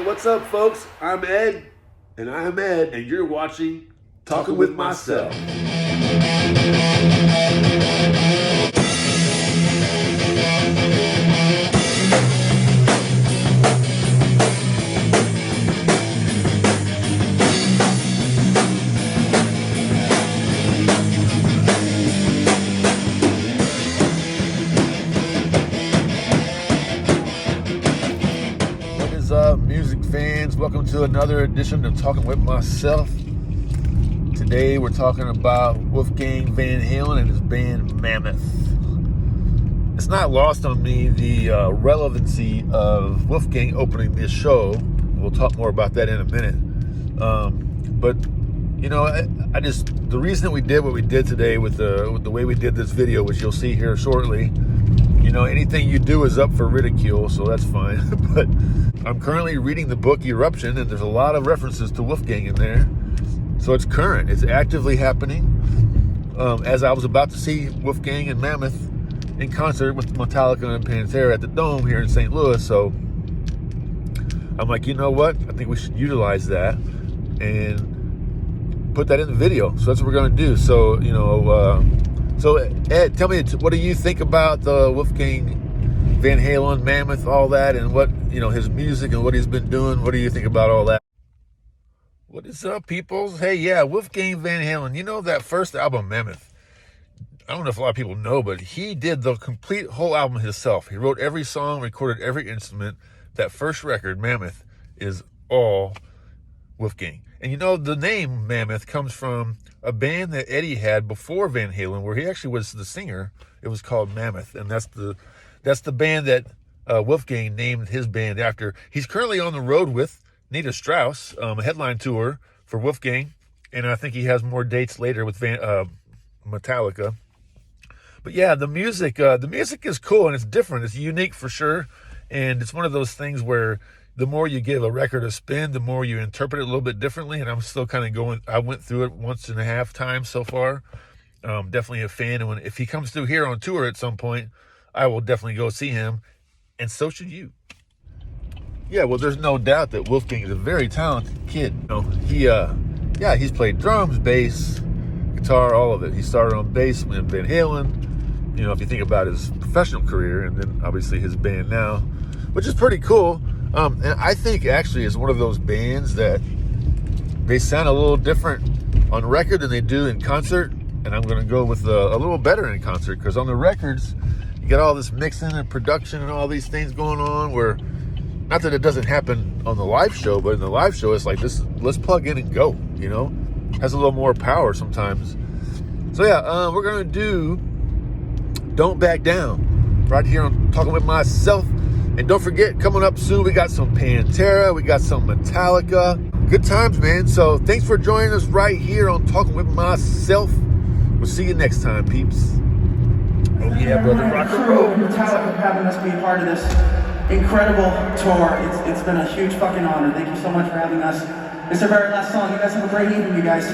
What's up, folks? I'm Ed. And I'm Ed. And you're watching Talking with Myself. Music fans, welcome to another edition of Talking with Myself. Today we're talking about Wolfgang Van Halen and his band MAMOTH. It's not lost on me the relevancy of Wolfgang opening this show. We'll talk more about that in a minute. But you know, I just, the reason that we did what we did today with the way we did this video, which you'll see here shortly. You know, anything you do is up for ridicule, so that's fine. But I'm currently reading the book Eruption, and there's a lot of references to Wolfgang in there. So it's current. It's actively happening. As I was about to see Wolfgang and MAMOTH in concert with Metallica and Pantera at the Dome here in St. Louis. So I'm like, you know what? I think we should utilize that and put that in the video. So that's what we're going to do. So, you know, so Ed, tell me, what do you think about the Wolfgang Van Halen, MAMOTH, all that, and what, you know, his music and what he's been doing? What do you think about all that? What is up, peoples? Hey, yeah, Wolfgang Van Halen. You know that first album, MAMOTH? I don't know if a lot of people know, but he did the complete whole album himself. He wrote every song, recorded every instrument. That first record, MAMOTH, is all Wolfgang. And you know, the name MAMOTH comes from a band that Eddie had before Van Halen, where he actually was the singer. It was called MAMOTH, and that's the band that Wolfgang named his band after. He's currently on the road with Nita Strauss, a headline tour for Wolfgang, and I think he has more dates later with Metallica. But yeah, the music is cool, and it's different. It's unique for sure, and it's one of those things where the more you give a record a spin, the more you interpret it a little bit differently. And I'm still kind of going, I went through it 1.5 times so far. Definitely a fan. And if he comes through here on tour at some point, I will definitely go see him. And so should you. Yeah, well, there's no doubt that Wolfgang is a very talented kid. You know, he's played drums, bass, guitar, all of it. He started on bass in Van Halen. You know, if you think about his professional career, and then obviously his band now, which is pretty cool. And I think actually it's one of those bands that they sound a little different on record than they do in concert. And I'm going to go with a little better in concert, because on the records, you got all this mixing and production and all these things going on where, not that it doesn't happen on the live show, but in the live show, it's like this, let's plug in and go, you know, has a little more power sometimes. So yeah, we're going to do Don't Back Down right here on Talking with Myself. And don't forget, coming up soon, we got some Pantera, we got some Metallica. Good times, man. So thanks for joining us right here on Talking with Myself. We'll see you next time, peeps. Oh yeah, brother, rock and roll. Metallica for having us be a part of this incredible tour. It's been a huge fucking honor. Thank you so much for having us. It's our very last song. You guys have a great evening, you guys.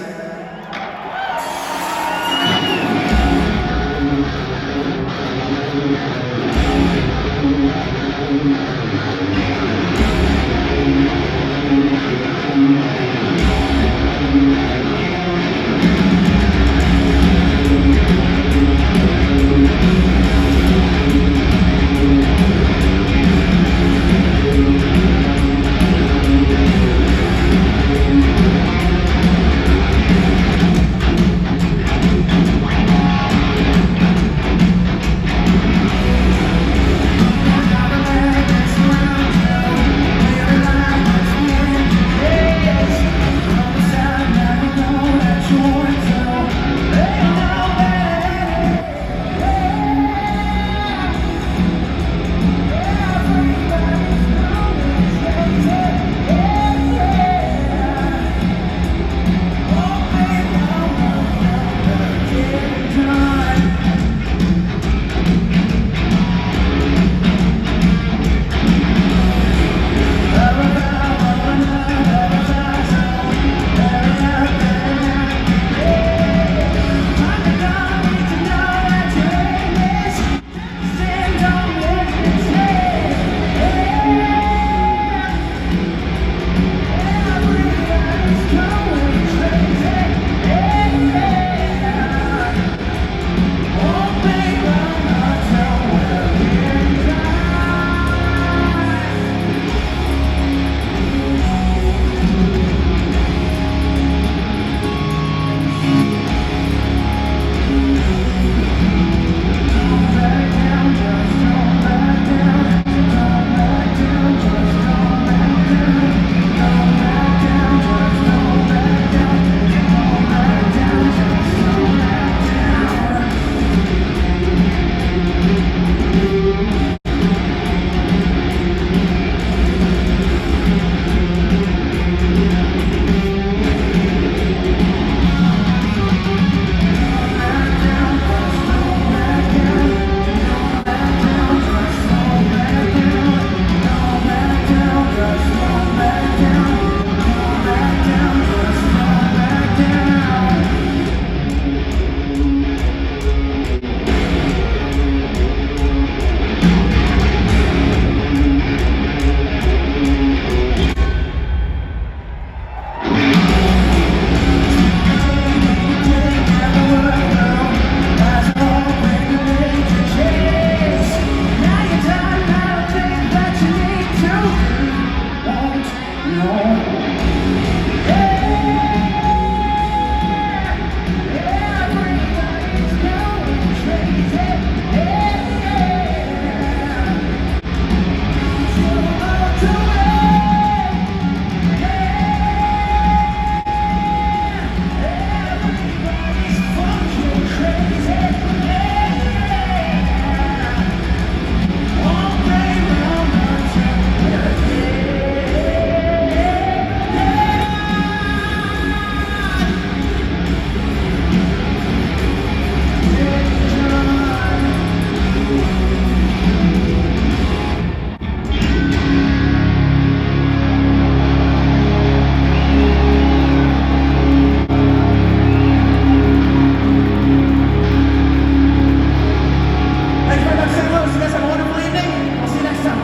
Thanks very much, St. Louis. You guys have a wonderful evening. I'll see you next time.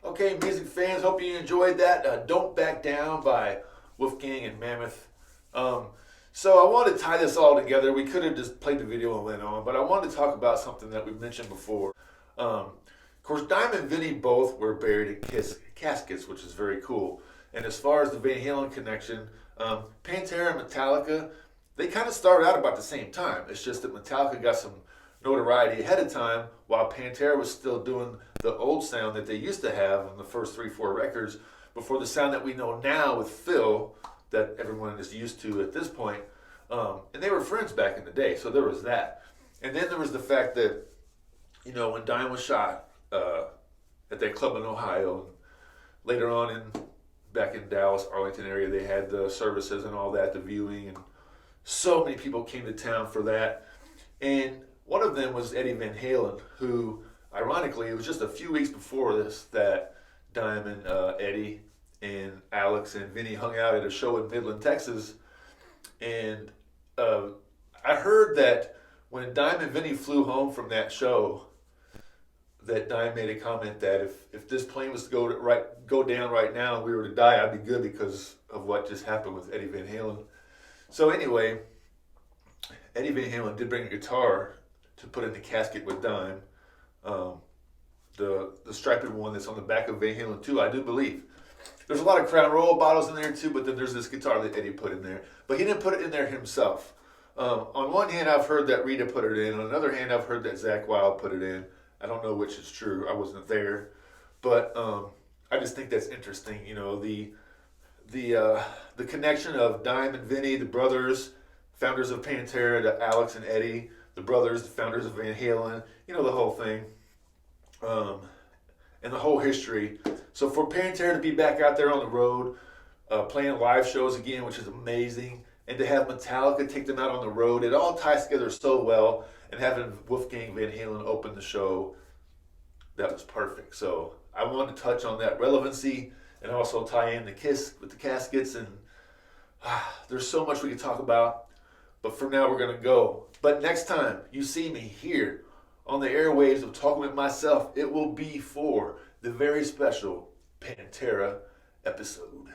Okay, music fans, hope you enjoyed that. Don't Back Down by Wolfgang and Mammoth. So I wanted to tie this all together. We could have just played the video and went on, but I wanted to talk about something that we've mentioned before. Of course, Dime and Vinny both were buried in caskets, which is very cool. And as far as the Van Halen connection, Pantera and Metallica, they kind of started out about the same time. It's just that Metallica got some notoriety ahead of time, while Pantera was still doing the old sound that they used to have on the first 3-4 records before the sound that we know now with Phil, that everyone is used to at this point. And they were friends back in the day, so there was that. And then there was the fact that, you know, when Dime was shot at that club in Ohio, and later on back in Dallas, Arlington area, they had the services and all that, the viewing, and so many people came to town for that. And one of them was Eddie Van Halen, who, ironically, it was just a few weeks before this that Dime and Eddie and Alex and Vinny hung out at a show in Midland, Texas. And I heard that when Dime and Vinny flew home from that show, that Dime made a comment that if this plane was to go down right now and we were to die, I'd be good because of what just happened with Eddie Van Halen. So anyway, Eddie Van Halen did bring a guitar to put in the casket with Dime. The striped one that's on the back of Van Halen 2, I do believe. There's a lot of Crown Royal bottles in there too, but then there's this guitar that Eddie put in there. But he didn't put it in there himself. On one hand, I've heard that Rita put it in. On another hand, I've heard that Zakk Wylde put it in. I don't know which is true. I wasn't there. But I just think that's interesting. You know, the connection of Dime and Vinny, the brothers, founders of Pantera, to Alex and Eddie, the brothers, the founders of Van Halen, you know, the whole thing. And the whole history. So for Pantera to be back out there on the road, playing live shows again, which is amazing, and to have Metallica take them out on the road, it all ties together so well. And having Wolfgang Van Halen open the show, that was perfect. So I wanted to touch on that relevancy and also tie in the Kiss with the caskets. And there's so much we can talk about. But for now, we're going to go. But next time you see me here on the airwaves of Talking With Myself, it will be for the very special Pantera episode.